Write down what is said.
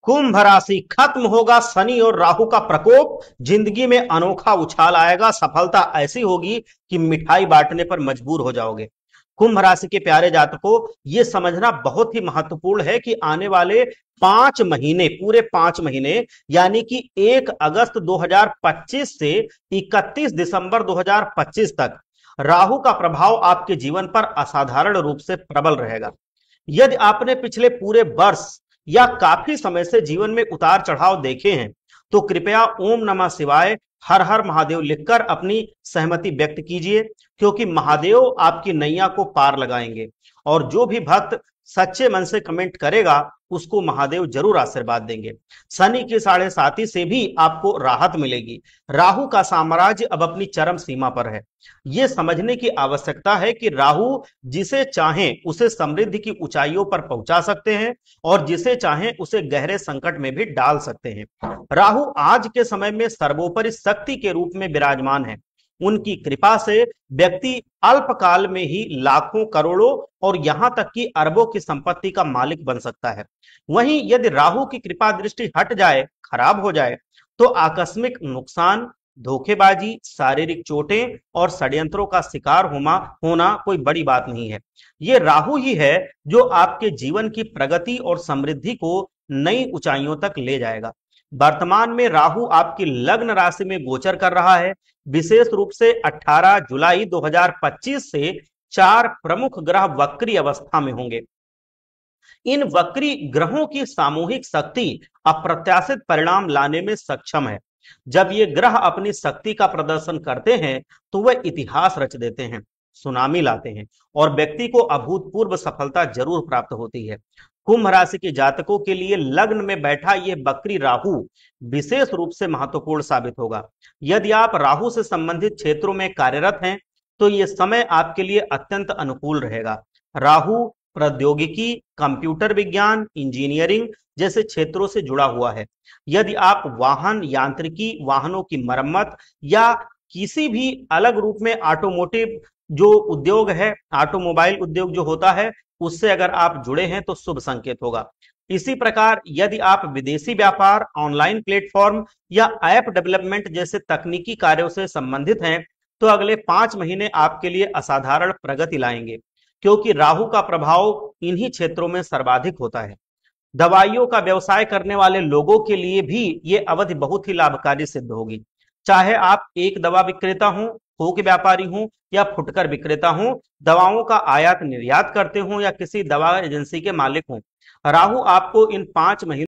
कुंभ राशि, खत्म होगा शनि और राहु का प्रकोप। जिंदगी में अनोखा उछाल आएगा। सफलता ऐसी होगी कि मिठाई बांटने पर मजबूर हो जाओगे। कुंभ राशि के प्यारे जातकों, यह समझना बहुत ही महत्वपूर्ण है कि आने वाले 5 महीने, पूरे 5 महीने, यानी कि 1 अगस्त 2025 से 31 दिसंबर 2025 तक राहु का प्रभाव आपके जीवन पर असाधारण रूप से प्रबल रहेगा। यदि आपने पिछले पूरे वर्ष या काफी समय से जीवन में उतार चढ़ाव देखे हैं, तो कृपया ओम नमः शिवाय, हर हर महादेव लिखकर अपनी सहमति व्यक्त कीजिए, क्योंकि महादेव आपकी नैया को पार लगाएंगे। और जो भी भक्त सच्चे मन से कमेंट करेगा, उसको महादेव जरूर आशीर्वाद देंगे। शनि की 7.5 से भी आपको राहत मिलेगी। राहु का साम्राज्य अब अपनी चरम सीमा पर है। यह समझने की आवश्यकता है कि राहु जिसे चाहें उसे समृद्धि की ऊंचाइयों पर पहुंचा सकते हैं और जिसे चाहें उसे गहरे संकट में भी डाल सकते हैं। राहु आज के समय में सर्वोपरि शक्ति के रूप में विराजमान है। उनकी कृपा से व्यक्ति अल्पकाल में ही लाखों, करोड़ों और यहां तक कि अरबों की संपत्ति का मालिक बन सकता है। वहीं यदि राहु की कृपा दृष्टि हट जाए, खराब हो जाए, तो आकस्मिक नुकसान, धोखेबाजी, शारीरिक चोटें और षड्यंत्रों का शिकार होना कोई बड़ी बात नहीं है। ये राहु ही है जो आपके जीवन की प्रगति और समृद्धि को नई ऊंचाइयों तक ले जाएगा। वर्तमान में राहु आपकी लग्न राशि में गोचर कर रहा है। विशेष रूप से 18 जुलाई 2025 से 4 प्रमुख ग्रह वक्री अवस्था में होंगे। इन वक्री ग्रहों की सामूहिक शक्ति अप्रत्याशित परिणाम लाने में सक्षम है। जब ये ग्रह अपनी शक्ति का प्रदर्शन करते हैं, तो वह इतिहास रच देते हैं, सुनामी लाते हैं और व्यक्ति को अभूतपूर्व सफलता जरूर प्राप्त होती है। कुंभ राशि के जातकों के लिए लग्न में बैठा यह वक्री राहु विशेष रूप से महत्वपूर्ण साबित होगा। यदि आप राहु से संबंधित क्षेत्रों में कार्यरत हैं, तो यह समय आपके लिए अत्यंत अनुकूल रहेगा। राहु प्रौद्योगिकी, कंप्यूटर विज्ञान, इंजीनियरिंग जैसे क्षेत्रों से जुड़ा हुआ है। यदि आप वाहन यांत्रिकी, वाहनों की मरम्मत या किसी भी अलग रूप में ऑटोमोटिव जो उद्योग है, ऑटोमोबाइल उद्योग जो होता है, उससे अगर आप जुड़े हैं तो शुभ संकेत होगा। इसी प्रकार यदि आप विदेशी व्यापार, ऑनलाइन प्लेटफॉर्म या ऐप डेवलपमेंट जैसे तकनीकी कार्यों से संबंधित हैं, तो अगले 5 महीने आपके लिए असाधारण प्रगति लाएंगे, क्योंकि राहु का प्रभाव इन्हीं क्षेत्रों में सर्वाधिक होता है। दवाइयों का व्यवसाय करने वाले लोगों के लिए भी ये अवधि बहुत ही लाभकारी सिद्ध होगी। चाहे आप एक दवा विक्रेता हों, थोक व्यापारी हों या फुटकर विक्रेता हों, दवाओं का आयात निर्यात करते हों या किसी दवा एजेंसी के मालिक हों, राहु आपको इन 5 महीनों